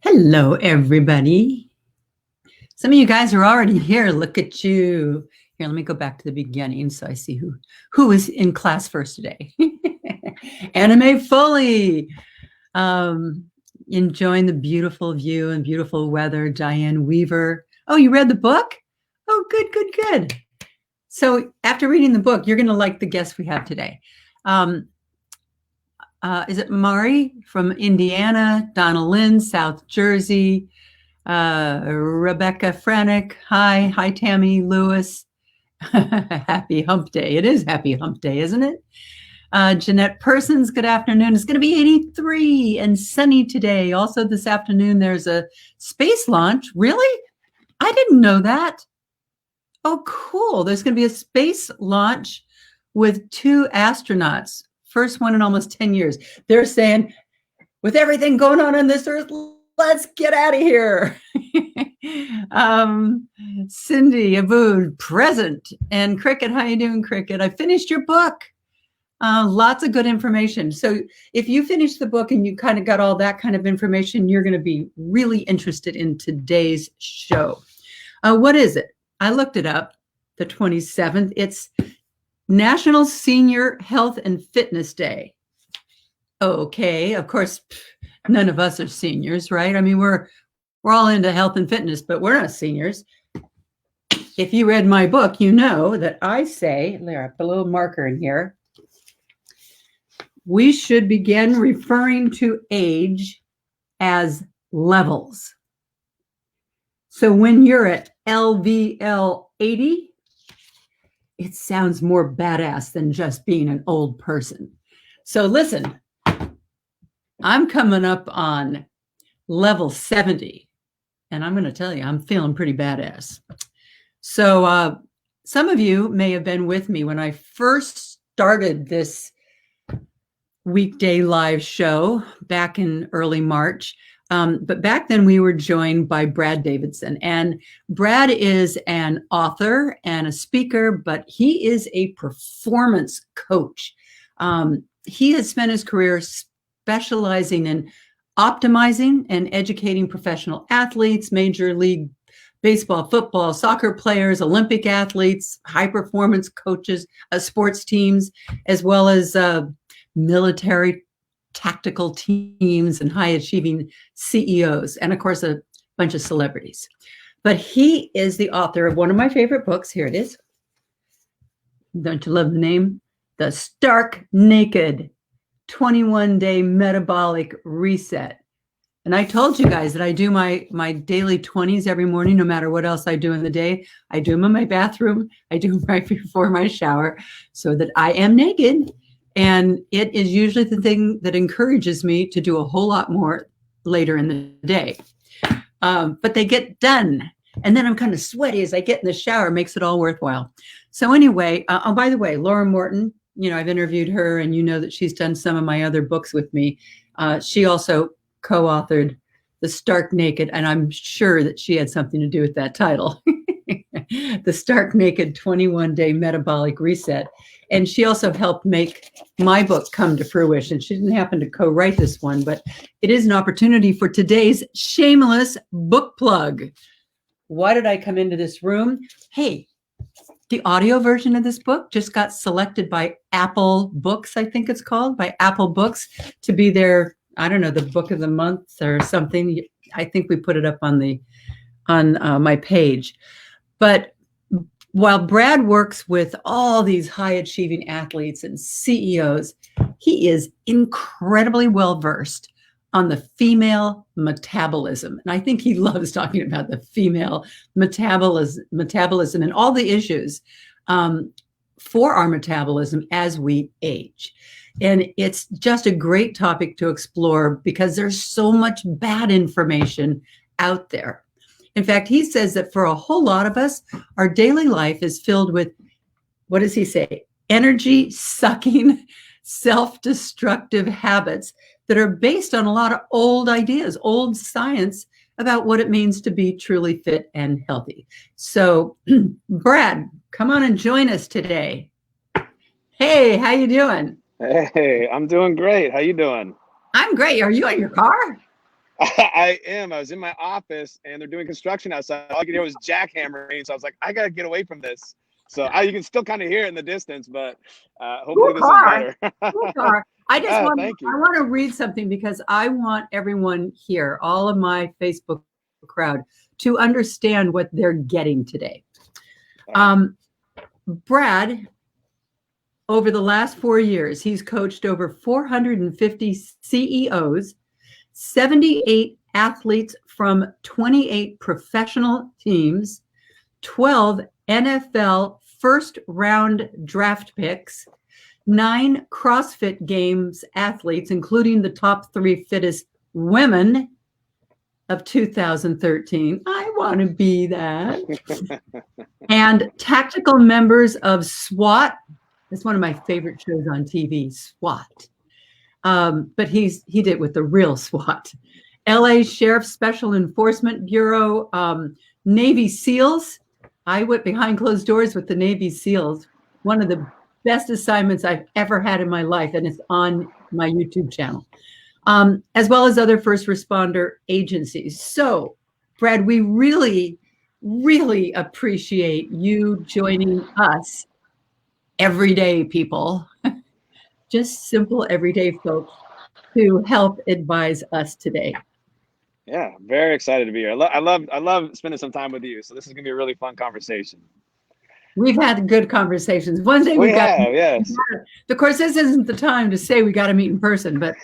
Hello, everybody. Some of you guys are already here. Look at you. Here, let me go back to the beginning so I see who is in class first today. Anime Foley. Enjoying the beautiful view and beautiful weather. Diane Weaver. Oh, you read the book? Oh, good, good, good. So after reading the book, you're going to like the guest we have today. Is it Mari from Indiana, Donna Lynn, South Jersey, Rebecca Franick. Hi, Tammy Lewis. Happy Hump Day. It is Happy Hump Day, isn't it? Jeanette Persons, good afternoon. It's going to be 83 and sunny today. Also this afternoon, there's a space launch. Really? I didn't know that. Oh, cool. There's going to be a space launch with 2 astronauts. First one in almost 10 years. They're saying, with everything going on this earth, let's get out of here. Cindy Abood, present. And Cricket, how you doing, Cricket? I finished your book. Lots of good information. So if you finish the book and you kind of got all that kind of information, you're going to be really interested in today's show. What is it? I looked it up, the 27th. It's National Senior Health and Fitness Day. Okay, of course, none of us are seniors, right? I mean, we're all into health and fitness, but we're not seniors. If you read my book, you know that I say, there, I put a little marker in here, we should begin referring to age as levels. So when you're at LVL 80, it sounds more badass than just being an old person. So listen, I'm coming up on level 70, and I'm going to tell you, I'm feeling pretty badass. So some of you may have been with me when I first started this weekday live show back in early March. But back then we were joined by Brad Davidson, and Brad is an author and a speaker, but he is a performance coach. He has spent his career specializing in optimizing and educating professional athletes, Major League Baseball, football, soccer players, Olympic athletes, high performance coaches, sports teams, as well as military tactical teams and high achieving CEOs, and of course, a bunch of celebrities. But he is the author of one of my favorite books. Here it is. Don't you love the name? The Stark Naked 21-Day Metabolic Reset. And I told you guys that I do my daily 20s every morning, no matter what else I do in the day. I do them in my bathroom. I do them right before my shower so that I am naked. And it is usually the thing that encourages me to do a whole lot more later in the day. But they get done. And then I'm kind of sweaty as I get in the shower, makes it all worthwhile. So anyway, oh, by the way, Laura Morton, you know, I've interviewed her, and you know that she's done some of my other books with me. She also co-authored The Stark Naked, and I'm sure that she had something to do with that title. The Stark Naked 21-Day Metabolic Reset. And she also helped make my book come to fruition. She didn't happen to co-write this one, but it is an opportunity for today's shameless book plug. Why did I come into this room? Hey, the audio version of this book just got selected by Apple Books, I think it's called, by Apple Books, to be their, I don't know, the book of the month or something. I think we put it up on my page. But while Brad works with all these high-achieving athletes and CEOs, he is incredibly well-versed on the female metabolism. And I think he loves talking about the female metabolism and all the issues for our metabolism as we age. And it's just a great topic to explore because there's so much bad information out there. In fact, he says that for a whole lot of us, our daily life is filled with, what does he say? Energy sucking, self-destructive habits that are based on a lot of old ideas, old science about what it means to be truly fit and healthy. So Brad, come on and join us today. Hey, how you doing? Hey, I'm doing great. How you doing? I'm great. Are you in your car? I am. I was in my office and they're doing construction outside. All I could hear was jackhammering. So I was like, I got to get away from this. So you can still kind of hear it in the distance, but hopefully Cool this is car. better. Cool car. I just want Thank you. I want to read something because I want everyone here, all of my Facebook crowd, to understand what they're getting today. Brad, over the last 4 years, he's coached over 450 CEOs, 78 athletes from 28 professional teams, 12 NFL first round draft picks, 9 CrossFit Games athletes, including the top 3 fittest women of 2013. I want to be that. And tactical members of SWAT. It's one of my favorite shows on TV, SWAT. But he did it with the real SWAT. LA Sheriff's Special Enforcement Bureau, Navy SEALs. I went behind closed doors with the Navy SEALs. One of the best assignments I've ever had in my life, and it's on my YouTube channel, as well as other first responder agencies. So, Brad, we really, really appreciate you joining us, everyday people, just simple everyday folks, to help advise us today. Yeah, very excited to be here. I love spending some time with you. So this is gonna be a really fun conversation. We've had good conversations. One day yes. Of course, this isn't the time to say we got to meet in person, but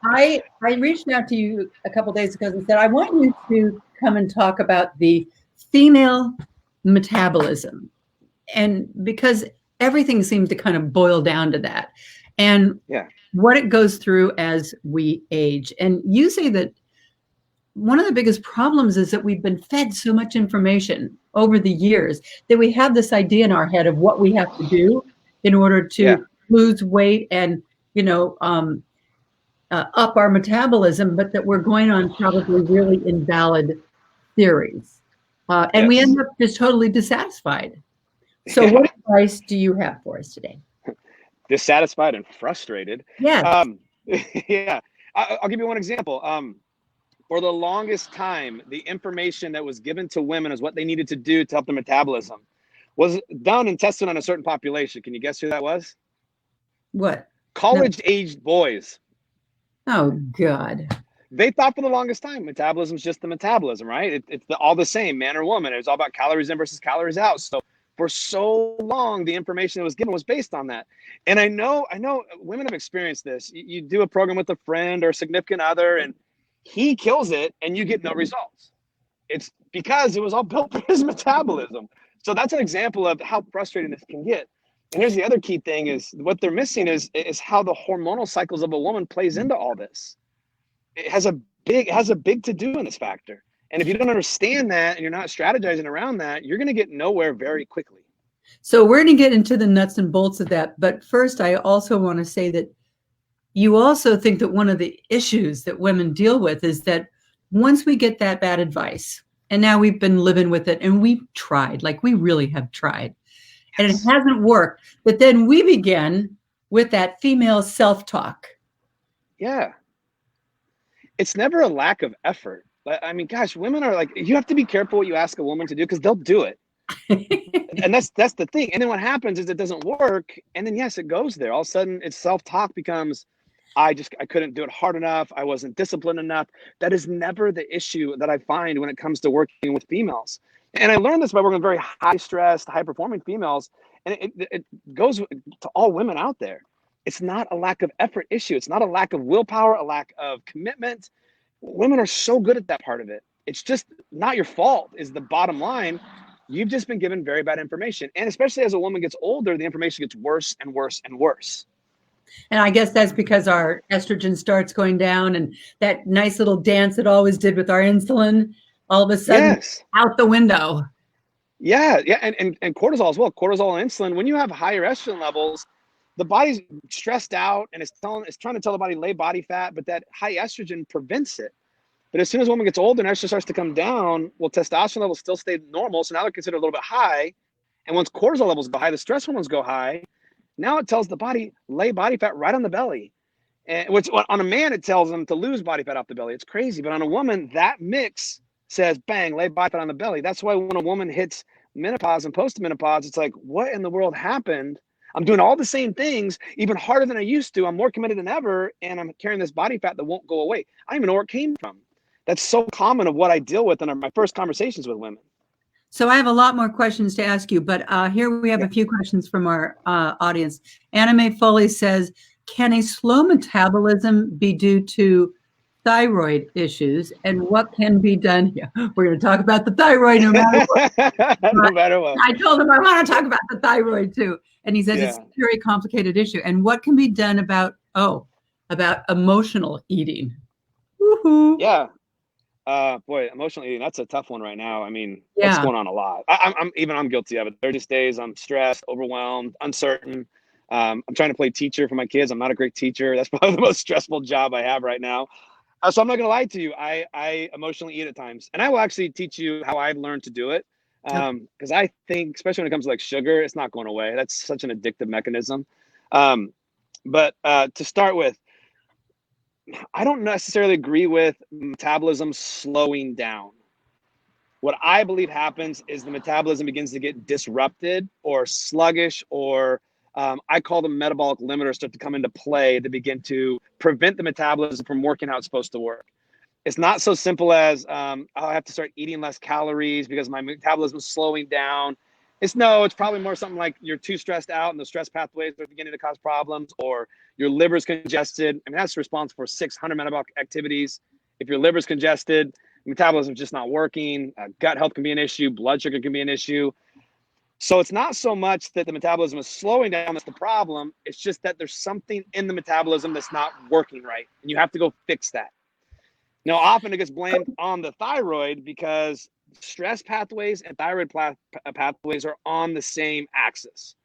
I reached out to you a couple days ago and said, I want you to come and talk about the female metabolism. And because everything seems to kind of boil down to that. And what it goes through as we age. And you say that one of the biggest problems is that we've been fed so much information over the years that we have this idea in our head of what we have to do in order to lose weight and, up our metabolism, but that we're going on probably really invalid theories. And we end up just totally dissatisfied. So what advice do you have for us today? Dissatisfied and frustrated. Yes. I'll give you one example. For the longest time, the information that was given to women as what they needed to do to help their metabolism was done and tested on a certain population. Can you guess who that was? What? College-aged boys. Oh, God. They thought for the longest time metabolism is just the metabolism, right? It's all the same, man or woman. It's all about calories in versus calories out. So for so long, the information that was given was based on that. And I know women have experienced this. You do a program with a friend or a significant other, and he kills it, and you get no results. It's because it was all built for his metabolism. So that's an example of how frustrating this can get. And here's the other key thing is what they're missing is how the hormonal cycles of a woman plays into all this. It has a big to do in this factor. And if you don't understand that and you're not strategizing around that, you're going to get nowhere very quickly. So we're going to get into the nuts and bolts of that. But first, I also want to say that you also think that one of the issues that women deal with is that once we get that bad advice, and now we've been living with it and we've tried, like we really have tried, and it hasn't worked, but then we begin with that female self-talk. Yeah. It's never a lack of effort. I mean, gosh, women are like, you have to be careful what you ask a woman to do because they'll do it. And that's the thing. And then what happens is it doesn't work. And then, yes, it goes there. All of a sudden, it's self-talk becomes, I couldn't do it hard enough. I wasn't disciplined enough. That is never the issue that I find when it comes to working with females. And I learned this by working with very high-stressed, high-performing females. And it goes to all women out there. It's not a lack of effort issue. It's not a lack of willpower, a lack of commitment. Women are so good at that part of it. It's just not your fault is the bottom line. You've just been given very bad information. And especially as a woman gets older, the information gets worse and worse and worse. And I guess that's because our estrogen starts going down and that nice little dance it always did with our insulin, all of a sudden out the window. Yeah. And cortisol as well. Cortisol and insulin, when you have higher estrogen levels, the body's stressed out and it's trying to tell the body lay body fat, but that high estrogen prevents it. But as soon as a woman gets older and estrogen starts to come down, well, testosterone levels still stay normal. So now they're considered a little bit high. And once cortisol levels go high, the stress hormones go high. Now it tells the body, lay body fat right on the belly. And which on a man, it tells them to lose body fat off the belly. It's crazy. But on a woman, that mix says, bang, lay body fat on the belly. That's why when a woman hits menopause and post-menopause, it's like, what in the world happened? I'm doing all the same things, even harder than I used to. I'm more committed than ever, and I'm carrying this body fat that won't go away. I don't even know where it came from. That's so common of what I deal with in my first conversations with women. So I have a lot more questions to ask you, but here we have a few questions from our audience. Anime Foley says, can a slow metabolism be due to thyroid issues, and what can be done here? We're going to talk about the thyroid no matter what. No matter what. I told him I want to talk about the thyroid too. And he says it's a very complicated issue. And what can be done about emotional eating? Woohoo. Yeah. Boy, emotional eating, that's a tough one right now. I mean, that's going on a lot. I'm guilty of it. There are just days I'm stressed, overwhelmed, uncertain. I'm trying to play teacher for my kids. I'm not a great teacher. That's probably the most stressful job I have right now. So I'm not gonna lie to you. I emotionally eat at times, and I will actually teach you how I've learned to do it. Because I think, especially when it comes to like sugar, it's not going away. That's such an addictive mechanism. But to start with, I don't necessarily agree with metabolism slowing down. What I believe happens is the metabolism begins to get disrupted or sluggish, or I call them metabolic limiters start to come into play to begin to prevent the metabolism from working how it's supposed to work. It's not so simple as I have to start eating less calories because my metabolism is slowing down. It's probably more something like you're too stressed out and the stress pathways are beginning to cause problems, or your liver's congested. I mean, that's responsible for 600 metabolic activities. If your liver's congested, metabolism is just not working. Gut health can be an issue. Blood sugar can be an issue. So it's not so much that the metabolism is slowing down that's the problem. It's just that there's something in the metabolism that's not working right, and you have to go fix that. Now, often it gets blamed on the thyroid because stress pathways and thyroid pathways are on the same axis.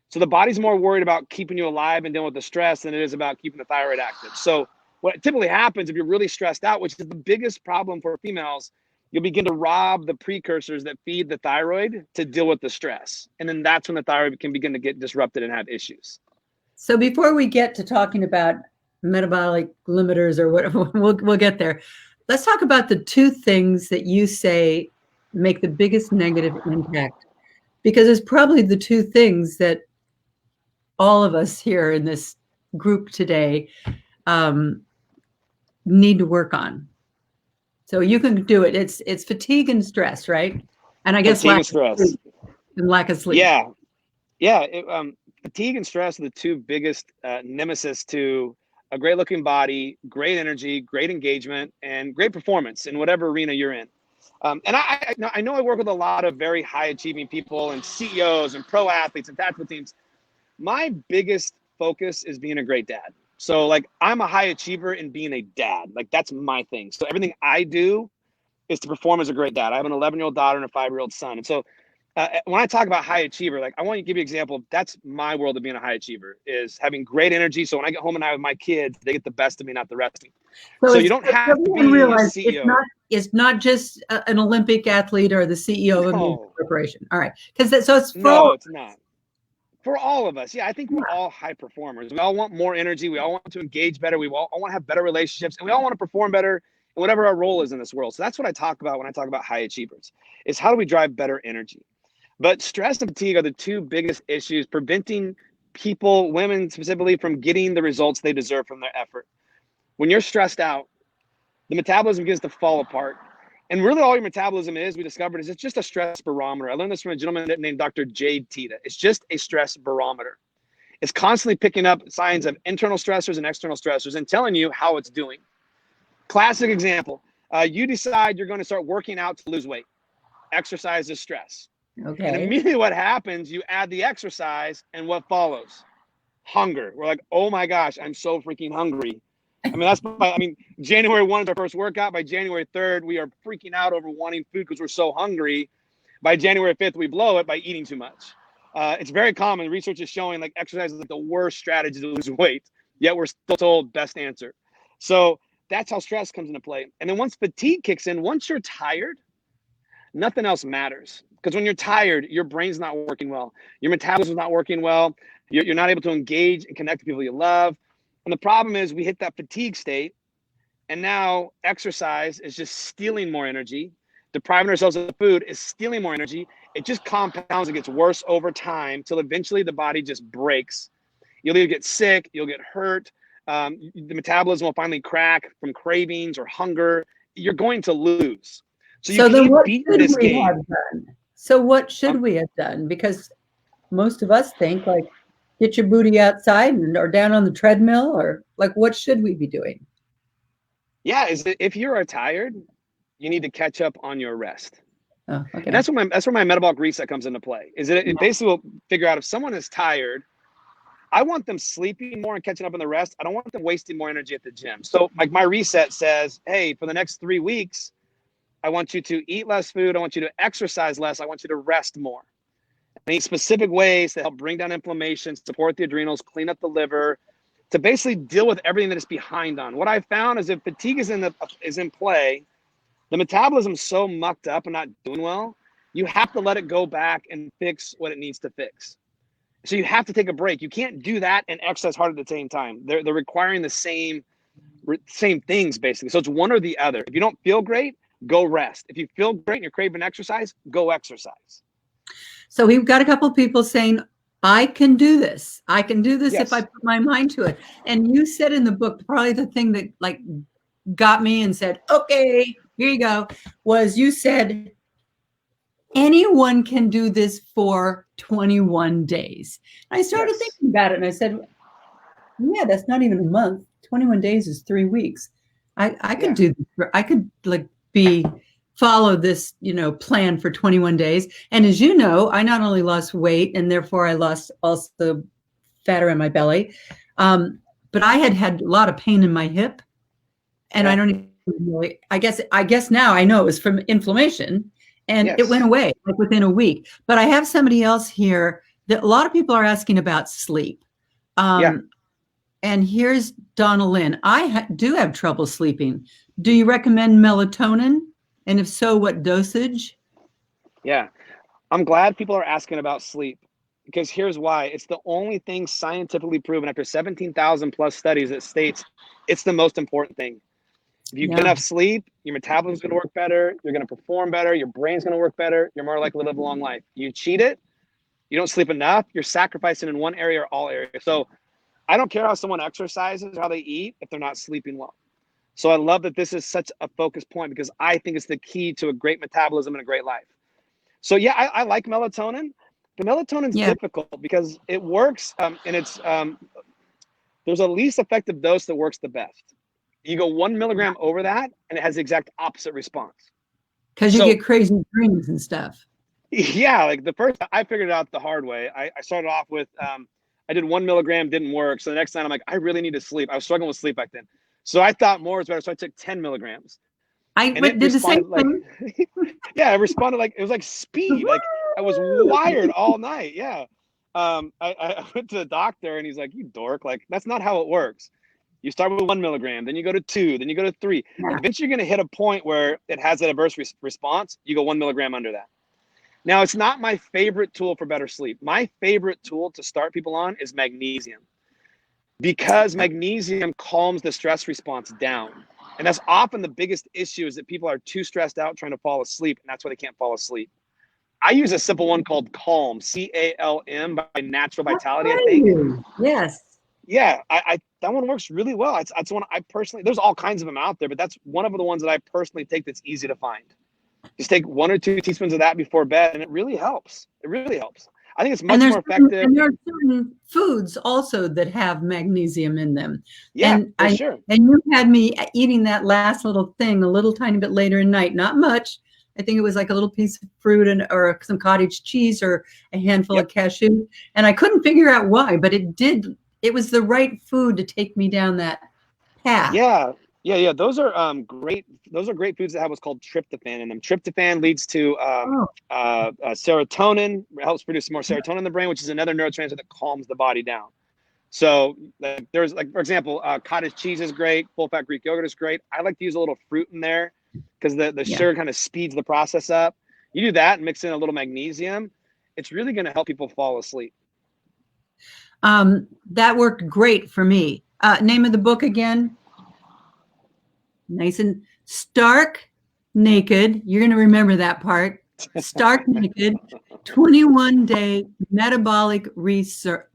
So the body's more worried about keeping you alive and dealing with the stress than it is about keeping the thyroid active. So what typically happens if you're really stressed out, which is the biggest problem for females, you'll begin to rob the precursors that feed the thyroid to deal with the stress. And then that's when the thyroid can begin to get disrupted and have issues. So before we get to talking about metabolic limiters or whatever, we'll get there. Let's talk about the two things that you say make the biggest negative impact, because it's probably the two things that all of us here in this group today need to work on. So you can do it. It's fatigue and stress, right? And I guess fatigue and stress and lack of sleep. Yeah. Fatigue and stress are the two biggest nemesis to a great looking body, great energy, great engagement, and great performance in whatever arena you're in. And I know I work with a lot of very high achieving people and CEOs and pro athletes and tactical teams. My biggest focus is being a great dad. So like, I'm a high achiever in being a dad. Like, that's my thing. So everything I do is to perform as a great dad. I have an 11-year-old daughter and a 5-year-old son. And so when I talk about high achiever, like, I want to give you an example. That's my world of being a high achiever, is having great energy. So when I get home and I'm with my kids, they get the best of me, not the rest of me. So you don't have to be a CEO. It's not just an Olympic athlete or the CEO of a major corporation. All right. It's not. For all of us. Yeah, I think we're all high performers. We all want more energy. We all want to engage better. We all want to have better relationships, and we all want to perform better in whatever our role is in this world. So that's what I talk about when I talk about high achievers, is how do we drive better energy? But stress and fatigue are the two biggest issues preventing people, women specifically, from getting the results they deserve from their effort. When you're stressed out, the metabolism begins to fall apart. And really all your metabolism is, we discovered, is it's just a stress barometer. I learned this from a gentleman named Dr. Jade Teta. It's just a stress barometer. It's constantly picking up signs of internal stressors and external stressors and telling you how it's doing. Classic example, you decide you're going to start working out to lose weight. Exercise is stress. Okay. And immediately what happens, you add the exercise, and what follows? Hunger. We're like, oh my gosh, I'm so freaking hungry. January 1 is our first workout. By January 3rd, we are freaking out over wanting food because we're so hungry. By January 5th, we blow it by eating too much. It's very common. Research is showing like exercise is like the worst strategy to lose weight, yet we're still told best answer. So that's how stress comes into play. And then once fatigue kicks in, once you're tired, nothing else matters. Because when you're tired, your brain's not working well. Your metabolism's not working well. You're not able to engage and connect with people you love. And the problem is we hit that fatigue state, and now exercise is just stealing more energy. Depriving ourselves of food is stealing more energy. It just compounds and gets worse over time till eventually the body just breaks. You'll either get sick, you'll get hurt, the metabolism will finally crack from cravings or hunger. You're going to lose. So you then can't what beat should this we game. have done? So what should we have done? Because most of us think like, get your booty outside or down on the treadmill, or like, what should we be doing? Yeah, if you are tired, you need to catch up on your rest. Oh, okay. And that's where my metabolic reset comes into play. It basically will figure out if someone is tired, I want them sleeping more and catching up on the rest. I don't want them wasting more energy at the gym. So like my reset says, hey, for the next 3 weeks, I want you to eat less food. I want you to exercise less. I want you to rest more. I need specific ways to help bring down inflammation, support the adrenals, clean up the liver, to basically deal with everything that it's behind on. What I found is if fatigue is in play, the metabolism's so mucked up and not doing well, you have to let it go back and fix what it needs to fix. So you have to take a break. You can't do that and exercise hard at the same time. They're requiring the same things basically. So it's one or the other. If you don't feel great, go rest. If you feel great and you're craving exercise, go exercise. So we've got a couple of people saying, I can do this. I can do this Yes. if I put my mind to it. And you said in the book, probably the thing that like got me and said, okay, here you go, was you said, anyone can do this for 21 days. And I started thinking about it and I said, yeah, that's not even a month. 21 days is 3 weeks. I could do this. I could like follow this, plan for 21 days. And as you know, I not only lost weight and therefore I lost also fat around my belly, but I had a lot of pain in my hip. And I don't even really, I guess now I know it was from inflammation, and it went away like within a week. But I have somebody else here that a lot of people are asking about sleep. And here's Donna Lynn. I do have trouble sleeping. Do you recommend melatonin? And if so, what dosage? Yeah, I'm glad people are asking about sleep, because here's why. It's the only thing scientifically proven after 17,000 plus studies that states it's the most important thing. If you get enough sleep, your metabolism's going to work better. You're going to perform better. Your brain's going to work better. You're more likely to live a long life. You cheat it, you don't sleep enough, you're sacrificing in one area or all areas. So I don't care how someone exercises or how they eat if they're not sleeping well. So I love that this is such a focus point, because I think it's the key to a great metabolism and a great life. So yeah, I like melatonin. The melatonin's difficult because it works, and it's there's a least effective dose that works the best. You go 1 milligram over that, and it has the exact opposite response. Because you get crazy dreams and stuff. Yeah, like the first, I figured it out the hard way. I started off with, I did 1 milligram, didn't work. So the next time I'm like, I really need to sleep. I was struggling with sleep back then. So I thought more was better. So I took 10 milligrams. I did the same thing. Yeah, I responded like, it was like speed. Like I was wired all night. Yeah. I went to the doctor and he's like, you dork. Like, that's not how it works. You start with 1 milligram, then you go to 2, then you go to 3. Yeah. Eventually you're going to hit a point where it has an adverse response. You go 1 milligram under that. Now, it's not my favorite tool for better sleep. My favorite tool to start people on is magnesium, because magnesium calms the stress response down. And that's often the biggest issue, is that people are too stressed out trying to fall asleep, and that's why they can't fall asleep. I use a simple one called Calm, C-A-L-M, by Natural Vitality, I think. Yes. Yeah, that one works really well. It's one I personally, there's all kinds of them out there, but that's one of the ones that I personally take that's easy to find. Just take 1 or 2 teaspoons of that before bed, and it really helps. It really helps. I think it's much more effective. And there are certain foods also that have magnesium in them. Yeah, for sure. And you had me eating that last little thing a little tiny bit later in night, not much. I think it was like a little piece of fruit or some cottage cheese or a handful of cashew. And I couldn't figure out why, but it was the right food to take me down that path. Yeah. Those are great. Those are great foods that have what's called tryptophan in them. Tryptophan leads to serotonin, helps produce more serotonin in the brain, which is another neurotransmitter that calms the body down. So there's like, for example, cottage cheese is great. Full fat Greek yogurt is great. I like to use a little fruit in there because the sugar kind of speeds the process up. You do that and mix in a little magnesium, it's really going to help people fall asleep. That worked great for me. Name of the book again? Nice and stark naked. You're going to remember that part. Stark naked, 21-day metabolic reset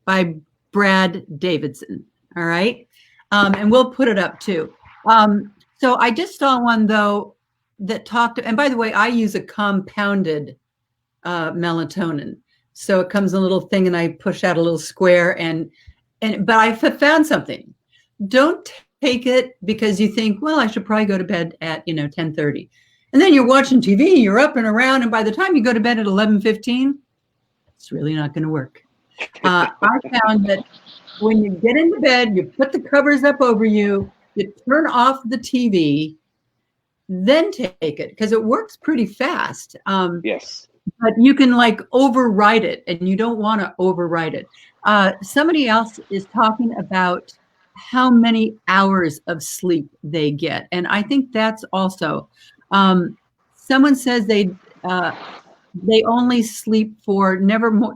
by Brad Davidson. All right. And we'll put it up too. So I just saw one though that talked, and by the way, I use a compounded melatonin. So it comes in a little thing and I push out a little square but I found something. Don't take it because you think, well, I should probably go to bed at 10:30, and then you're watching TV, you're up and around, and by the time you go to bed at 11:15, it's really not going to work. I found that when you get into bed, you put the covers up over you, you turn off the TV, then take it because it works pretty fast. Yes. But you can override it, and you don't want to override it. Somebody else is talking about how many hours of sleep they get. And I think that's also, someone says they only sleep for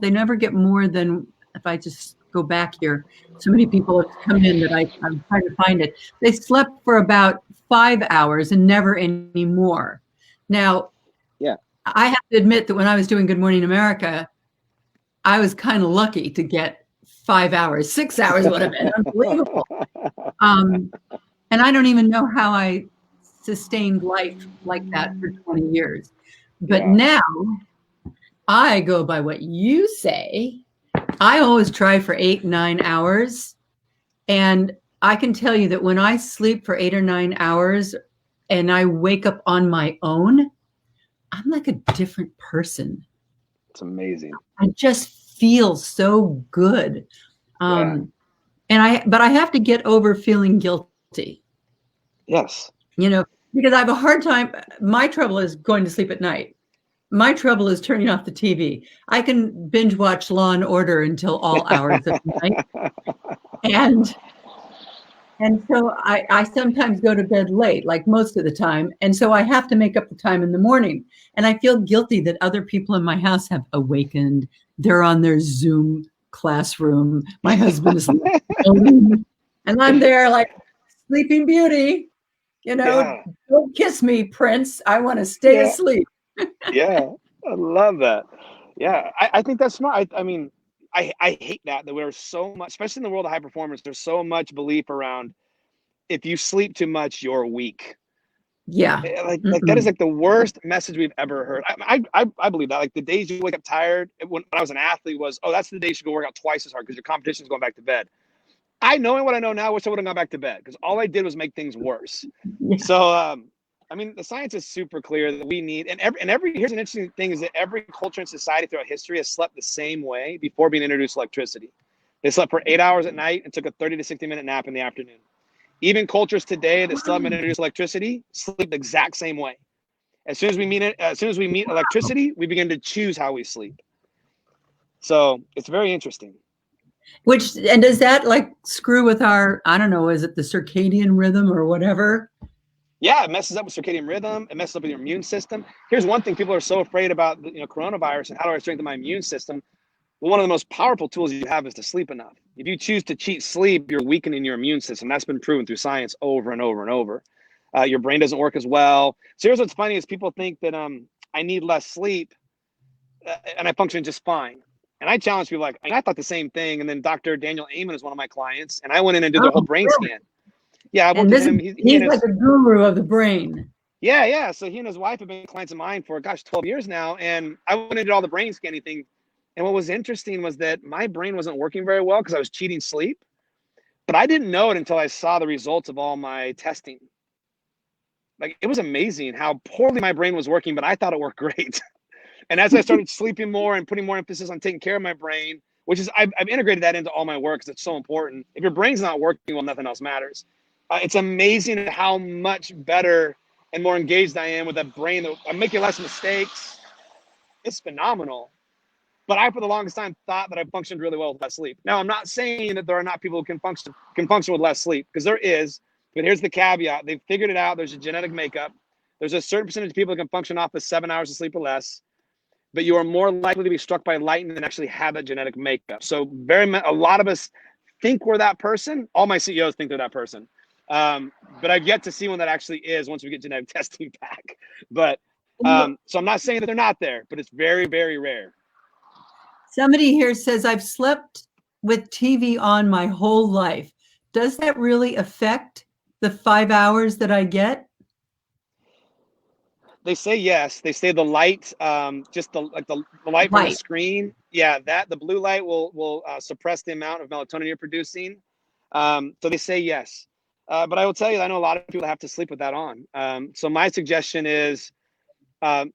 they never get more than, if I just go back here, so many people have come in that I'm trying to find it. They slept for about 5 hours and never any more. Now, yeah, I have to admit that when I was doing Good Morning America, I was kind of lucky to get 5 hours. 6 hours would have been unbelievable. And I don't even know how I sustained life like that for 20 years. But now I go by what you say. I always try for 8, 9 hours. And I can tell you that when I sleep for 8 or 9 hours and I wake up on my own, I'm like a different person. It's amazing. I just feel so good. But I have to get over feeling guilty. Yes. Because I have a hard time. My trouble is going to sleep at night. My trouble is turning off the TV. I can binge watch Law and Order until all hours of the night. And so I sometimes go to bed late, like most of the time. And so I have to make up the time in the morning. And I feel guilty that other people in my house have awakened. They're on their Zoom classroom. My husband is and I'm there like Sleeping Beauty. Don't kiss me, Prince. I want to stay asleep. Yeah, I love that. Yeah, I think that's smart. I hate that there's so much, especially in the world of high performance, there's so much belief around if you sleep too much, you're weak. Yeah. Like that is the worst message we've ever heard. I believe that. Like the days you wake up tired when I was an athlete was, that's the day you should go work out twice as hard because your competition is going back to bed. I knowing what I know now, wish I would have gone back to bed because all I did was make things worse. Yeah. So, the science is super clear that we need, and here's an interesting thing is that every culture and society throughout history has slept the same way before being introduced electricity. They slept for 8 hours at night and took a 30 to 60-minute nap in the afternoon. Even cultures today that still haven't introduced electricity sleep the exact same way. As soon as we meet electricity, we begin to choose how we sleep. So it's very interesting. And does that screw with our, I don't know, is it the circadian rhythm or whatever? Yeah, it messes up with circadian rhythm. It messes up with your immune system. Here's one thing people are so afraid about, coronavirus and how do I strengthen my immune system? Well, one of the most powerful tools you have is to sleep enough. If you choose to cheat sleep, you're weakening your immune system. That's been proven through science over and over and over. Your brain doesn't work as well. So here's what's funny is people think that I need less sleep and I function just fine. And I challenge people I thought the same thing. And then Dr. Daniel Amen is one of my clients. And I went in and did the whole brain scan. Yeah, I worked with him. He's like a guru of the brain. Yeah. So he and his wife have been clients of mine for, 12 years now. And I went and did all the brain scanning thing. And what was interesting was that my brain wasn't working very well because I was cheating sleep. But I didn't know it until I saw the results of all my testing. It was amazing how poorly my brain was working, but I thought it worked great. And as I started sleeping more and putting more emphasis on taking care of my brain, which is I've integrated that into all my work because it's so important. If your brain's not working well, nothing else matters. It's amazing how much better and more engaged I am with that brain. I'm making less mistakes. It's phenomenal. But I, for the longest time, thought that I functioned really well with less sleep. Now, I'm not saying that there are not people who can function with less sleep, because there is. But here's the caveat. They've figured it out. There's a genetic makeup. There's a certain percentage of people that can function off of 7 hours of sleep or less. But you are more likely to be struck by lightning than actually have that genetic makeup. So a lot of us think we're that person. All my CEOs think they're that person. But I've yet to see one that actually is once we get genetic testing back. But so I'm not saying that they're not there, but it's very, very rare. Somebody here says, I've slept with TV on my whole life. Does that really affect the 5 hours that I get? They say yes. They say the light, just the light from the screen. Yeah, the blue light will suppress the amount of melatonin you're producing. So they say yes. But I will tell you, I know a lot of people that have to sleep with that on. So my suggestion is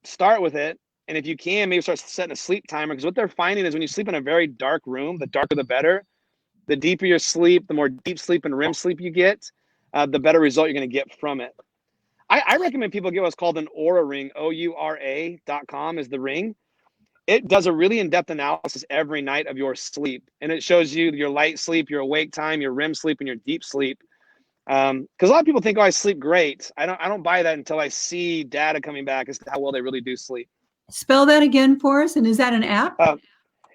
start with it. And if you can, maybe start setting a sleep timer, because what they're finding is when you sleep in a very dark room, the darker the better. The deeper your sleep, the more deep sleep and REM sleep you get, the better result you're going to get from it. I recommend people get what's called an Oura ring, OURA.com is the ring. It does a really in-depth analysis every night of your sleep. And it shows you your light sleep, your awake time, your REM sleep, and your deep sleep. Because a lot of people think, oh, I sleep great. I don't buy that until I see data coming back as to how well they really do sleep. Spell that again for us. And is that an app?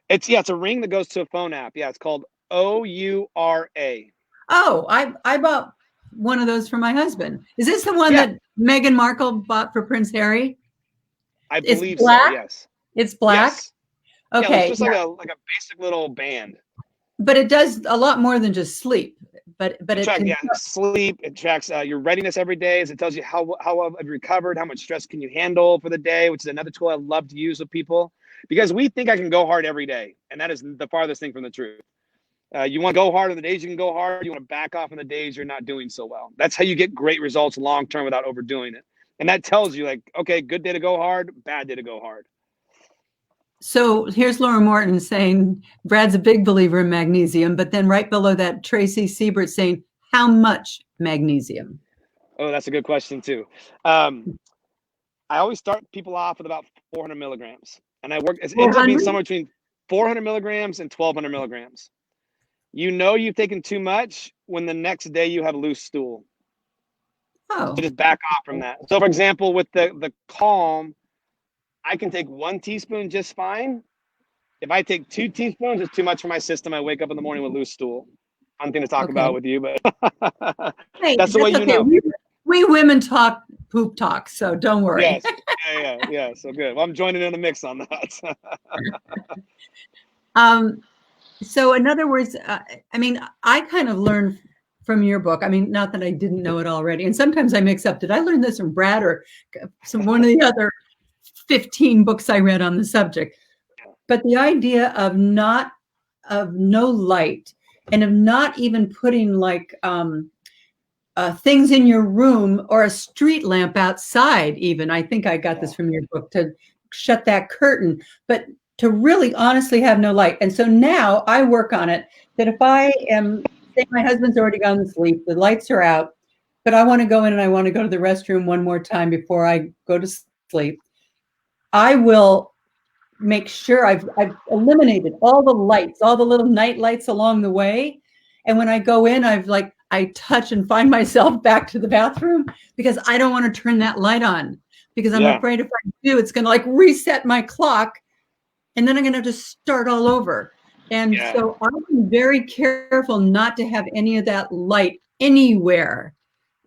It's a ring that goes to a phone app. Yeah, it's called OURA. Oh, I bought one of those for my husband. Is this the one that Meghan Markle bought for Prince Harry? I believe so, yes. It's black? Yes. Okay. Yeah, it's just like a basic little band. But it does a lot more than just sleep. But it tracks, can sleep. It tracks your readiness every day. It tells you how well have you recovered, how much stress can you handle for the day, which is another tool I love to use with people, because we think I can go hard every day, and that is the farthest thing from the truth. You want to go hard on the days you can go hard. You want to back off on the days you're not doing so well. That's how you get great results long term without overdoing it. And that tells you, like, okay, good day to go hard, bad day to go hard. So here's Laura Morton saying Brad's a big believer in magnesium, but then right below that, Tracy Siebert saying, how much magnesium? Oh, that's a good question too. I always start people off with about 400 milligrams, and it ends up being somewhere between 400 milligrams and 1200 milligrams. You know you've taken too much when the next day you have loose stool. Oh. So just back off from that. So for example, with the Calm, I can take 1 teaspoon just fine. If I take 2 teaspoons, it's too much for my system. I wake up in the morning with loose stool. Fun thing to talk about with you, but that's the way you know. We women talk poop talk, so don't worry. Yes, yeah. So good. Well, I'm joining in the mix on that. So in other words, I mean, I kind of learned from your book. I mean, not that I didn't know it already. And sometimes I mix up, did I learn this from Brad or one of the other 15 books I read on the subject? But the idea of no light and of not even putting like things in your room or a street lamp outside even. I think I got this from your book, to shut that curtain, but to really honestly have no light. And so now I work on it that if I am, say my husband's already gone to sleep, the lights are out, but I want to go in and I want to go to the restroom one more time before I go to sleep, I will make sure I've eliminated all the lights, all the little night lights along the way. And when I go in, I touch and find myself back to the bathroom because I don't want to turn that light on, because I'm afraid if I do, it's going to like reset my clock. And then I'm going to have to start all over. And so I'm very careful not to have any of that light anywhere.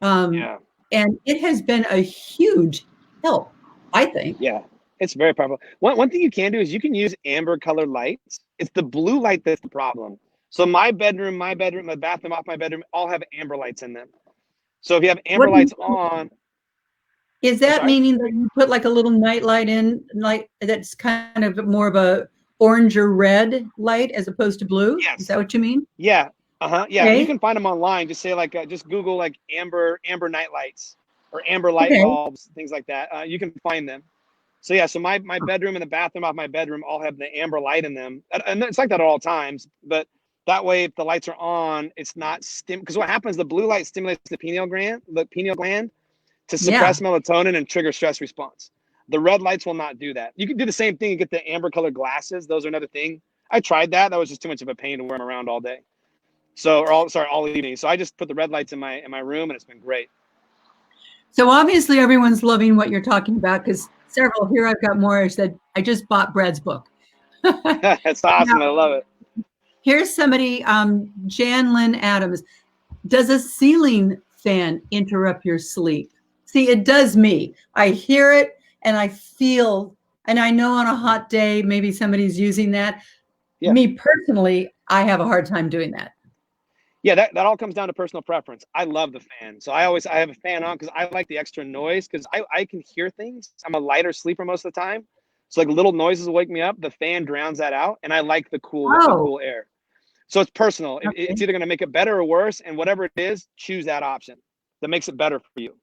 And it has been a huge help, I think. Yeah, it's very powerful. One thing you can do is you can use amber colored lights. It's the blue light that's the problem. So my bedroom, my bathroom off my bedroom, all have amber lights in them. So if you have amber lights on. Is that meaning that you put like a little night light in, like that's kind of more of a orange or red light as opposed to blue? Yes. Is that what you mean? Yeah. Yeah. Okay. You can find them online. Just say just Google like amber night lights or amber light bulbs, things like that. You can find them. So yeah. So my bedroom and the bathroom off my bedroom all have the amber light in them, and it's like that at all times. But that way, if the lights are on, it's not because what happens? The blue light stimulates the pineal gland. To suppress melatonin and trigger stress response. The red lights will not do that. You can do the same thing and get the amber colored glasses. Those are another thing. I tried that. That was just too much of a pain to wear them around all day. All evening. So I just put the red lights in my room, and it's been great. So obviously everyone's loving what you're talking about, because several here, I've got more, said, I just bought Brad's book. That's awesome. I love it. Here's somebody, Jan Lynn Adams. Does a ceiling fan interrupt your sleep? See, it does me. I hear it and I feel, and I know on a hot day, maybe somebody's using that. Yeah. Me personally, I have a hard time doing that. Yeah, that all comes down to personal preference. I love the fan. So I have a fan on because I like the extra noise because I can hear things. I'm a lighter sleeper most of the time. So like little noises will wake me up. The fan drowns that out. And I like the cool air. So it's personal. Okay. It's either going to make it better or worse. And whatever it is, choose that option that makes it better for you.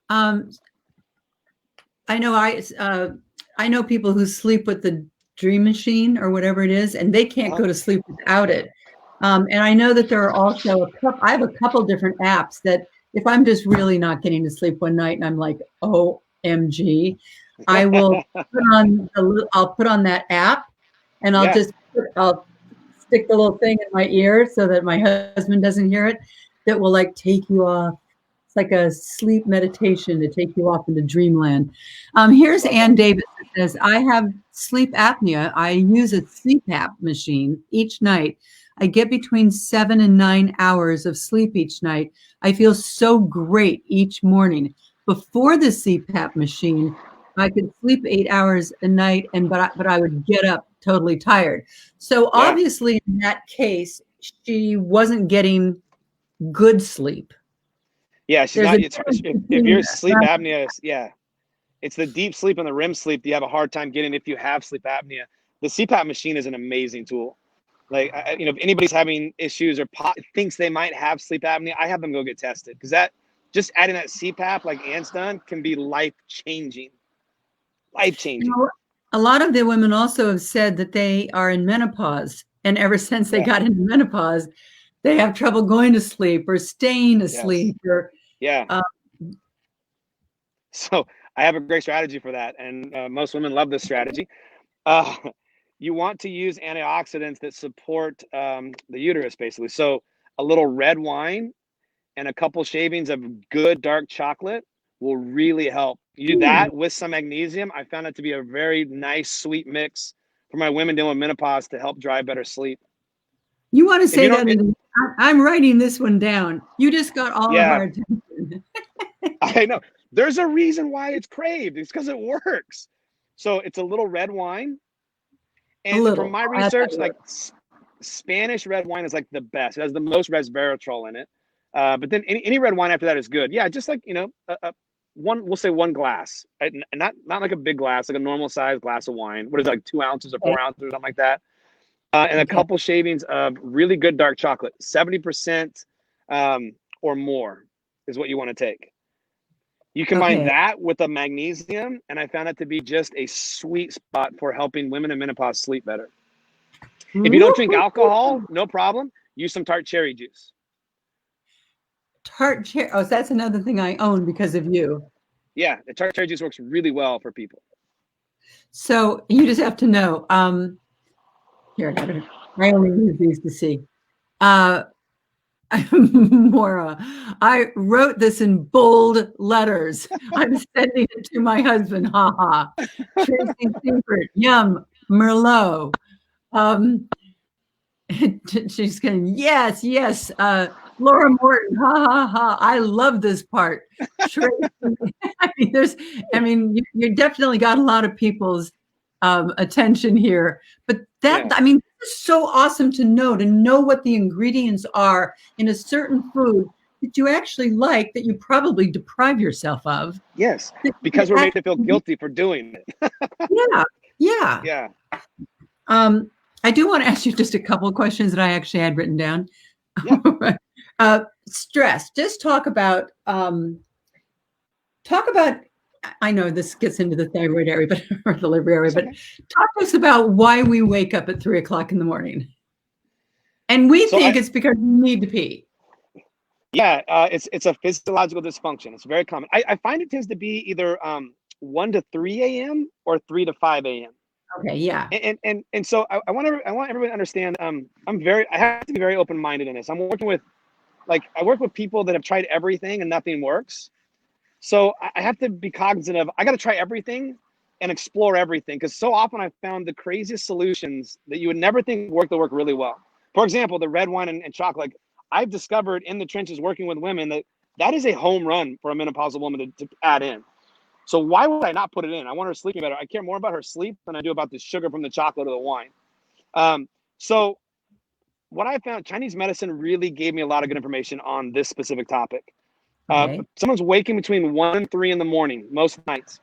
I know people who sleep with the Dream Machine or whatever it is, and they can't go to sleep without it. And I know that there are also I have a couple different apps that if I'm just really not getting to sleep one night and I'm like, OMG, I will I'll put on that app and I'll stick the little thing in my ear so that my husband doesn't hear it. That will like take you off. It's like a sleep meditation to take you off into dreamland. Here's Ann Davidson says, I have sleep apnea. I use a CPAP machine each night. I get between 7 and 9 hours of sleep each night. I feel so great each morning. Before the CPAP machine, I could sleep 8 hours a night, but I would get up totally tired. So obviously in that case, she wasn't getting good sleep. Yeah, she's not. If your sleep apnea is, it's the deep sleep and the REM sleep that you have a hard time getting if you have sleep apnea. The CPAP machine is an amazing tool. Like, if anybody's having issues or thinks they might have sleep apnea, I have them go get tested because that just adding that CPAP like Ann's done can be life changing. Life changing. A lot of the women also have said that they are in menopause, and ever since they got into menopause, they have trouble going to sleep or staying asleep. So I have a great strategy for that, and most women love this strategy. You want to use antioxidants that support the uterus, basically. So a little red wine and a couple shavings of good dark chocolate will really help. You do that with some magnesium. I found it to be a very nice, sweet mix for my women dealing with menopause to help drive better sleep. You want to say that? I'm writing this one down. You just got all of our attention. I know. There's a reason why it's craved. It's because it works. So it's a little red wine. And from my research, like Spanish red wine is like the best. It has the most resveratrol in it. But then any red wine after that is good. Yeah, just like, we'll say one glass, right? Not like a big glass, like a normal size glass of wine. What is it, like 2 ounces or 4 ounces or something like that? And a couple shavings of really good dark chocolate, 70% or more is what you want to take. You combine that with a magnesium, and I found it to be just a sweet spot for helping women in menopause sleep better. If you don't drink alcohol, no problem. Use some tart cherry juice. Tart cherry. Oh, so that's another thing I own because of you. Yeah, the tart cherry juice works really well for people. So you just have to know. Here, I only use these to see. Maura, I wrote this in bold letters. I'm sending it to my husband. Ha ha. Tracy Secret. Yum. Merlot. She's going, yes. Laura Morton. Ha ha ha. I love this part. You definitely got a lot of people's attention here, but it's so awesome to know what the ingredients are in a certain food that you actually like, that you probably deprive yourself of. Yes, because we're made to feel guilty for doing it. Yeah. I do want to ask you just a couple of questions that I actually had written down. Yeah. Stress. Just talk about. I know this gets into the thyroid area, or the liver area, but talk to us about why we wake up at 3 o'clock in the morning. And we think it's because we need to pee. Yeah, it's a physiological dysfunction. It's very common. I find it tends to be either 1 to 3 a.m. or 3 to 5 a.m. Okay, yeah. And so I want everybody to understand. I have to be very open-minded in this. I work with people that have tried everything and nothing works. So I have to be cognizant of, I got to try everything and explore everything. Because so often I've found the craziest solutions that you would never think work really well. For example, the red wine and chocolate. Like, I've discovered in the trenches working with women that is a home run for a menopausal woman to add in. So why would I not put it in? I want her sleeping better. I care more about her sleep than I do about the sugar from the chocolate or the wine. So what I found, Chinese medicine really gave me a lot of good information on this specific topic. Okay. Someone's waking between 1 and 3 in the morning most nights,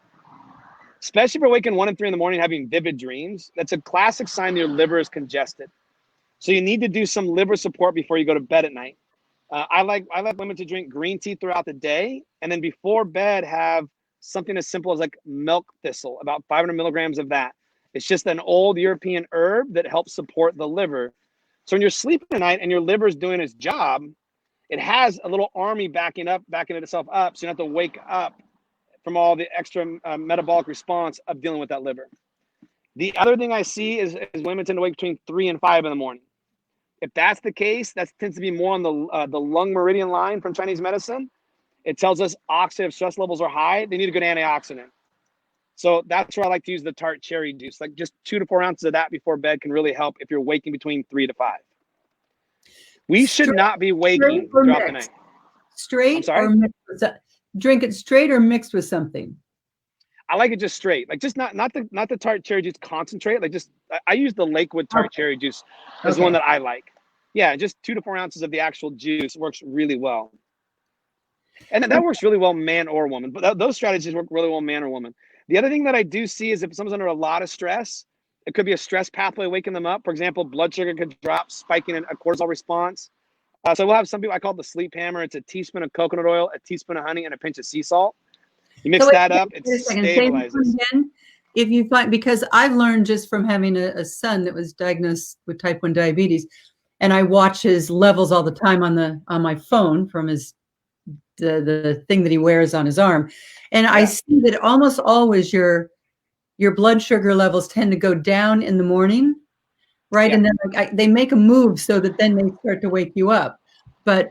especially if you're waking 1 and 3 in the morning having vivid dreams. That's a classic sign that your liver is congested. So you need to do some liver support before you go to bed at night. I like women to drink green tea throughout the day, and then before bed have something as simple as like milk thistle, about 500 milligrams of that. It's just an old European herb that helps support the liver. So when you're sleeping at night and your liver is doing its job, it has a little army backing itself up, so you don't have to wake up from all the extra metabolic response of dealing with that liver. The other thing I see is women tend to wake between 3 and 5 in the morning. If that's the case, that tends to be more on the lung meridian line from Chinese medicine. It tells us oxidative stress levels are high. They need a good antioxidant. So that's where I like to use the tart cherry juice. Like just 2 to 4 ounces of that before bed can really help if you're waking between 3 to 5. We should not be waking throughout the night. Straight or mixed with, drink it straight or mixed with something? I like it just straight, like just not the tart cherry juice concentrate. Like just I use the Lakewood tart cherry juice as the one that I like. Yeah, just 2 to 4 ounces of the actual juice works really well. And that works really well, man or woman. But those strategies work really well, man or woman. The other thing that I do see is if someone's under a lot of stress, it could be a stress pathway waking them up. For example, blood sugar could drop, spiking a cortisol response. So we'll have some people, I call it the sleep hammer. It's a teaspoon of coconut oil, a teaspoon of honey, and a pinch of sea salt. You mix that up, it stabilizes. If you find, because I've learned just from having a son that was diagnosed with type 1 diabetes, and I watch his levels all the time on my phone from the thing that he wears on his arm. And I see that almost always your blood sugar levels tend to go down in the morning, right? And then they make a move so that then they start to wake you up. But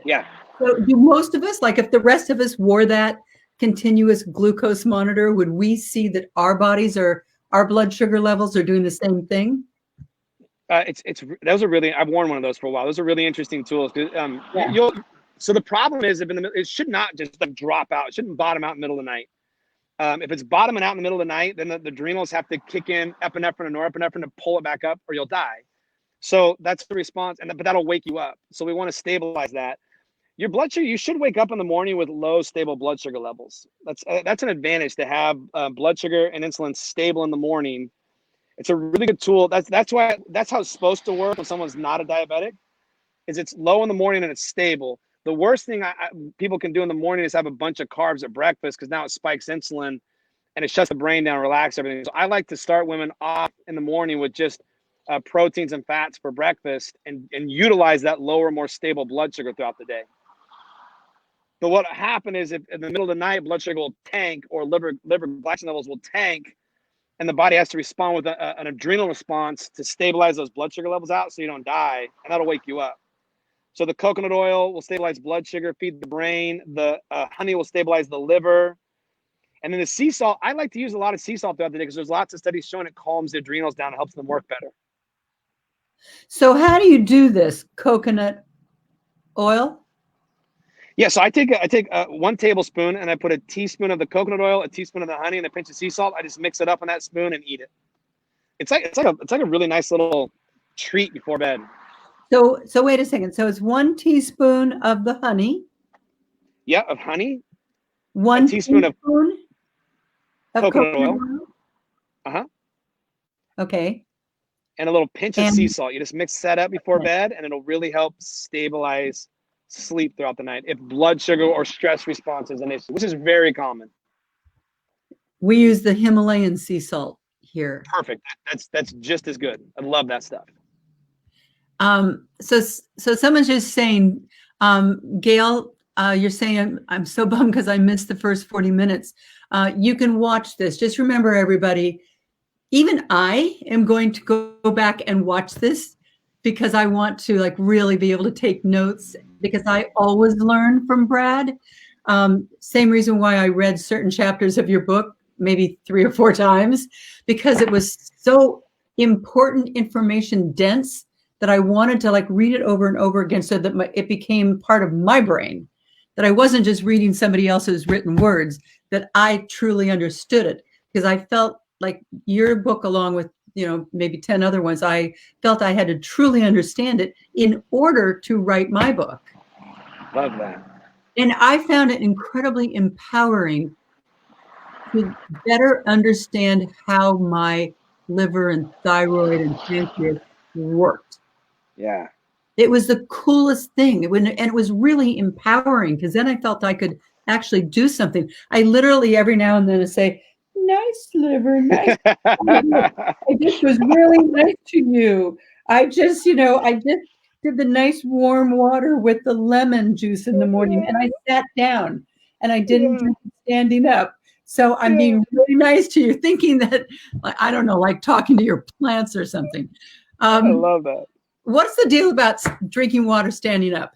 so do most of us, like if the rest of us wore that continuous glucose monitor, would we see that our blood sugar levels are doing the same thing? Those are really, I've worn one of those for a while. Those are really interesting tools. So the problem is it should not just like drop out. It shouldn't bottom out in the middle of the night. If it's bottoming out in the middle of the night, then the adrenals have to kick in epinephrine and norepinephrine to pull it back up or you'll die. So that's the response, but that'll wake you up. So we want to stabilize that. Your blood sugar, you should wake up in the morning with low, stable blood sugar levels. That's an advantage to have blood sugar and insulin stable in the morning. It's a really good tool. That's how it's supposed to work when someone's not a diabetic, is it's low in the morning and it's stable. The worst thing people can do in the morning is have a bunch of carbs at breakfast because now it spikes insulin and it shuts the brain down, relax everything. So I like to start women off in the morning with just proteins and fats for breakfast and utilize that lower, more stable blood sugar throughout the day. But what happened is if in the middle of the night, blood sugar will tank or liver glycogen levels will tank and the body has to respond with an adrenal response to stabilize those blood sugar levels out so you don't die, and that'll wake you up. So the coconut oil will stabilize blood sugar, feed the brain. The honey will stabilize the liver. And then the sea salt, I like to use a lot of sea salt throughout the day because there's lots of studies showing it calms the adrenals down and helps them work better. So how do you do this? Coconut oil? Yeah, so I take 1 tablespoon and I put a teaspoon of the coconut oil, a teaspoon of the honey, and a pinch of sea salt. I just mix it up on that spoon and eat it. It's like a really nice little treat before bed. So wait a second. So it's 1 teaspoon of the honey. Yeah, of honey. 1 teaspoon of coconut oil. Okay. And a little pinch of sea salt. You just mix that up before bed, and it'll really help stabilize sleep throughout the night if blood sugar or stress response is an issue, which is very common. We use the Himalayan sea salt here. Perfect. That's just as good. I love that stuff. So someone's just saying, Gail, you're saying I'm so bummed because I missed the first 40 minutes. You can watch this. Just remember, everybody, even I am going to go back and watch this because I want to like really be able to take notes because I always learn from Brad. Same reason why I read certain chapters of your book maybe 3 or 4 times because it was so important, information dense, that I wanted to like read it over and over again so that it became part of my brain, that I wasn't just reading somebody else's written words, that I truly understood it. Because I felt like your book, along with, maybe 10 other ones, I felt I had to truly understand it in order to write my book. Love that. And I found it incredibly empowering to better understand how my liver and thyroid and pancreas worked. Yeah. It was the coolest thing. And it was really empowering, because then I felt I could actually do something. I literally every now and then say, nice liver, nice. It just was really nice to you. I just did the nice warm water with the lemon juice in the morning, and I sat down and I didn't drink it standing up. So I'm being really nice to you, thinking that, I don't know, like talking to your plants or something. I love that. What's the deal about drinking water standing up?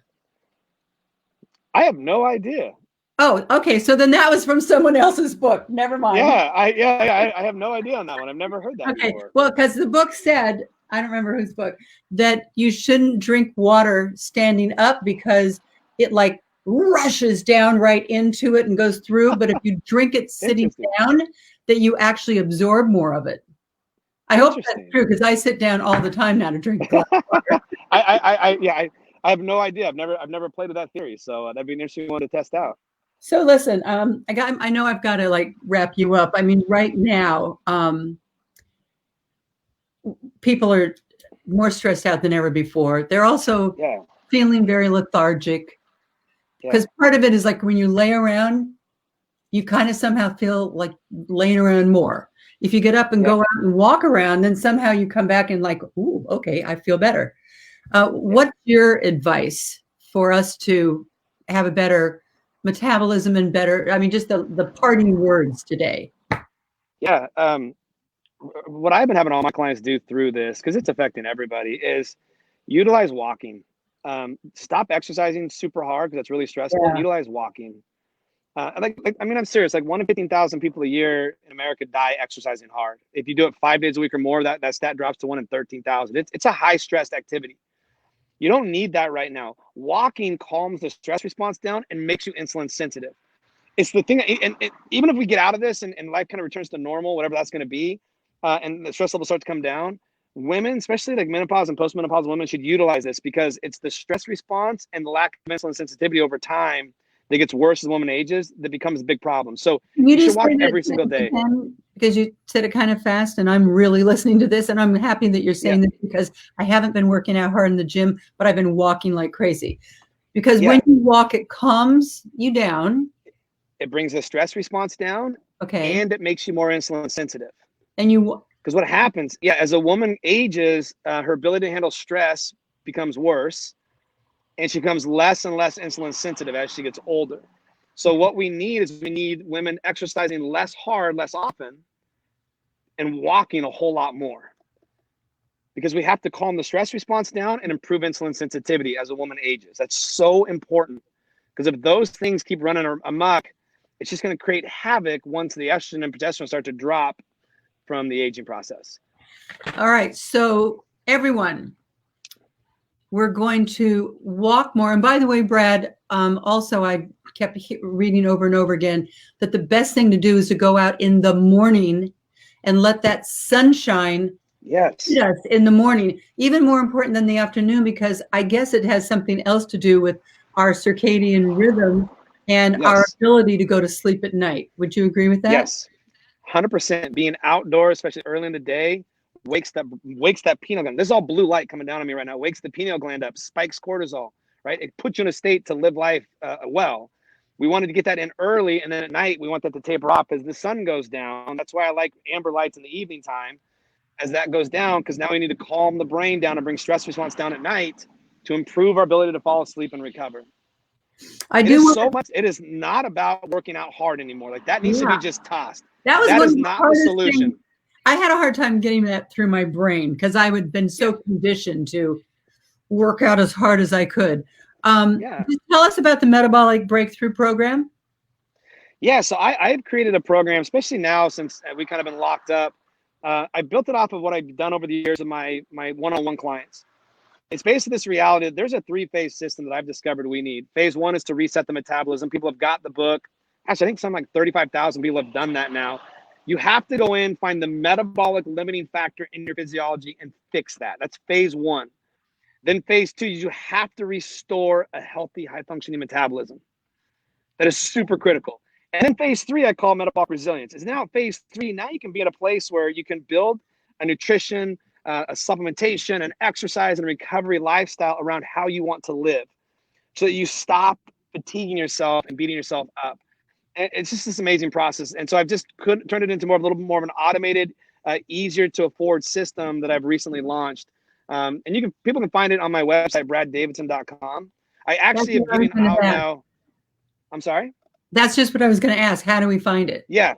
I have no idea. Oh, okay. So then that was from someone else's book. Never mind. Yeah, I have no idea on that one. I've never heard that before. Well, because the book said, I don't remember whose book, that you shouldn't drink water standing up because it like rushes down right into it and goes through. But if you drink it sitting down, that you actually absorb more of it. I hope that's true, because I sit down all the time now to drink water. I have no idea. I've never played with that theory, so that'd be an interesting one to test out. So listen, I know I've got to like wrap you up. I mean, right now, people are more stressed out than ever before. They're also feeling very lethargic, because part of it is like when you lay around, you kind of somehow feel like laying around more. If you get up and go out and walk around, then somehow you come back and like, ooh, okay, I feel better. What's your advice for us to have a better metabolism and better, just the parting words today? Yeah. What I've been having all my clients do through this, because it's affecting everybody, is utilize walking. Stop exercising super hard, because that's really stressful. And utilize walking. I'm serious. Like 1 in 15,000 people a year in America die exercising hard. If you do it 5 days a week or more, that stat drops to 1 in 13,000. It's a high stress activity. You don't need that right now. Walking calms the stress response down and makes you insulin sensitive. It's the thing, and even if we get out of this and life kind of returns to normal, whatever that's going to be, and the stress level starts to come down, women, especially like menopause and postmenopausal women, should utilize this, because it's the stress response and the lack of insulin sensitivity over time that gets worse as a woman ages that becomes a big problem. So you should walk every single day. Because you said it kind of fast, and I'm really listening to this, and I'm happy that you're saying this, because I haven't been working out hard in the gym, but I've been walking like crazy. Because when you walk, it calms you down. It brings the stress response down. Okay. And it makes you more insulin sensitive. And because what happens, as a woman ages, her ability to handle stress becomes worse, and she becomes less and less insulin sensitive as she gets older. So what we need women exercising less hard, less often, and walking a whole lot more, because we have to calm the stress response down and improve insulin sensitivity as a woman ages. That's so important, because if those things keep running amok, it's just going to create havoc once the estrogen and progesterone start to drop from the aging process. All right. So everyone, we're going to walk more. And by the way, Brad, also I kept reading over and over again that the best thing to do is to go out in the morning and let that sunshine hit us in the morning. Even more important than the afternoon, because I guess it has something else to do with our circadian rhythm and our ability to go to sleep at night. Would you agree with that? Yes, 100%. Being outdoors, especially early in the day, wakes that pineal gland. This is all blue light coming down on me right now. Wakes the pineal gland up, spikes cortisol, right? It puts you in a state to live life well. We wanted to get that in early, and then at night we want that to taper off as the sun goes down. That's why I like amber lights in the evening time as that goes down, because now we need to calm the brain down and bring stress response down at night to improve our ability to fall asleep and recover. It is not about working out hard anymore. Like that needs to be just tossed. That is not the solution. I had a hard time getting that through my brain, because I had been so conditioned to work out as hard as I could. Just tell us about the Metabolic Breakthrough Program. Yeah, so I've created a program, especially now since we kind of been locked up. I built it off of what I've done over the years of my one-on-one clients. It's basically this reality. There's a 3-phase system that I've discovered we need. Phase 1 is to reset the metabolism. People have got the book. Actually, I think something like 35,000 people have done that now. You have to go in, find the metabolic limiting factor in your physiology and fix that. That's phase 1. Then phase 2, you have to restore a healthy, high-functioning metabolism. That is super critical. And then phase 3, I call metabolic resilience. Is now phase 3. Now you can be at a place where you can build a nutrition, a supplementation, an exercise, and recovery lifestyle around how you want to live, so that you stop fatiguing yourself and beating yourself up. And it's just this amazing process. And so I've just turned it into a little bit more of an automated, easier to afford system that I've recently launched. And people can find it on my website, braddavidson.com. I actually am giving out now. I'm sorry? That's just what I was going to ask. How do we find it? Yeah.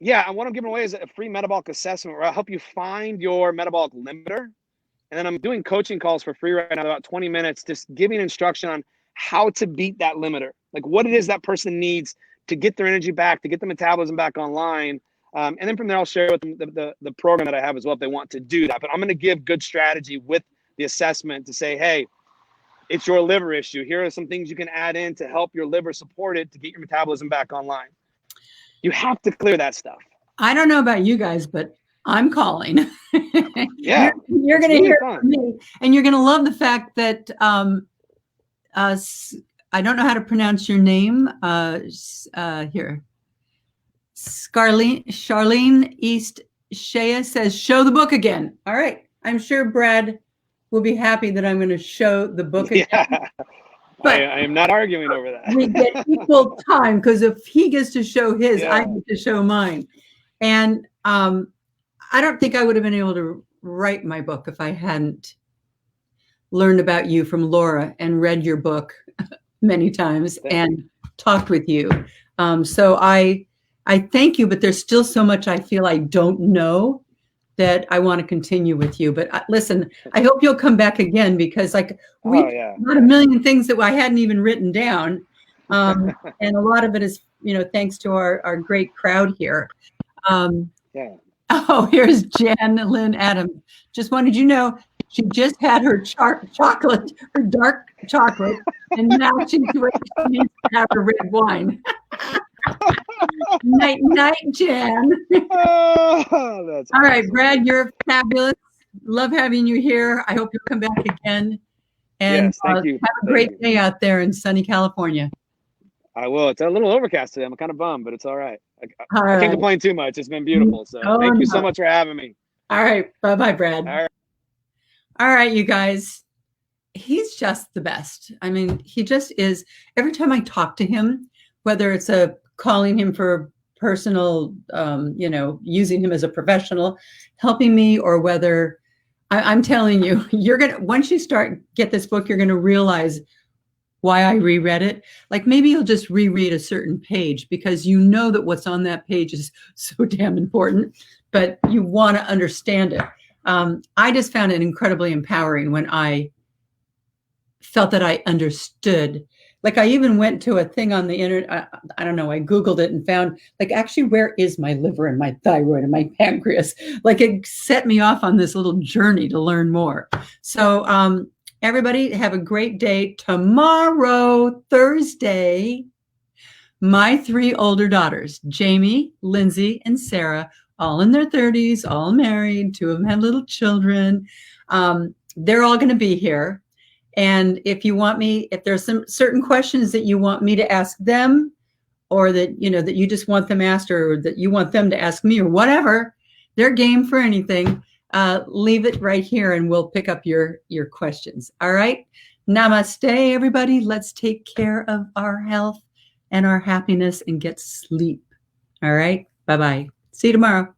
And what I'm giving away is a free metabolic assessment where I'll help you find your metabolic limiter. And then I'm doing coaching calls for free right now, about 20 minutes, just giving instruction on how to beat that limiter, like what it is that person needs to get their energy back, to get the metabolism back online. And then from there, I'll share with them the program that I have as well if they want to do that. But I'm going to give good strategy with the assessment to say, hey, it's your liver issue. Here are some things you can add in to help your liver support it to get your metabolism back online. You have to clear that stuff. I don't know about you guys, but I'm calling. Yeah. You're going to hear from me. And you're going to love the fact that I don't know how to pronounce your name. Here. Charlene East Shea says, show the book again. All right. I'm sure Brad will be happy that I'm going to show the book again. Yeah. But I am not arguing over that. We get equal time, because if he gets to show his, yeah, I get to show mine. And I don't think I would have been able to write my book if I hadn't learned about you from Laura and read your book many times and talked with you. So I thank you, but there's still so much I feel I don't know that I want to continue with you. But listen, I hope you'll come back again, because we've got a million things that I hadn't even written down. And a lot of it is, thanks to our great crowd here. Oh, here's Jan Lynn Adams. Just wanted you to know, she just had her chocolate, her dark chocolate, and now she's ready to have her red wine. Night, Jan. Oh, that's all right, Brad, you're fabulous. Love having you here. I hope you'll come back again. And yes, thank you. Have a great day out there in sunny California. I will. It's a little overcast today. I'm kind of bummed, but it's all right. I can't complain too much. It's been beautiful. So thank you so much for having me. All right. Bye-bye, Brad. All right, you guys. He's just the best. I mean, he just is. Every time I talk to him, whether it's calling him for personal, using him as a professional, helping me, or whether I'm telling you, once you get this book, you're going to realize why I reread it. Like, maybe you'll just reread a certain page because you know that what's on that page is so damn important, but you want to understand it. I just found it incredibly empowering when I felt that I understood. Like, I even went to a thing on the internet. I don't know. I Googled it and found, actually, where is my liver and my thyroid and my pancreas? It set me off on this little journey to learn more. So everybody have a great day. Tomorrow, Thursday, my 3 older daughters, Jamie, Lindsay, and Sarah, all in their 30s, all married. 2 of them have little children. They're all going to be here. And if there's some certain questions that you want me to ask them, or that, that you just want them asked, or that you want them to ask me, or whatever, they're game for anything. Leave it right here and we'll pick up your questions. All right. Namaste, everybody. Let's take care of our health and our happiness and get sleep. All right. Bye-bye. See you tomorrow.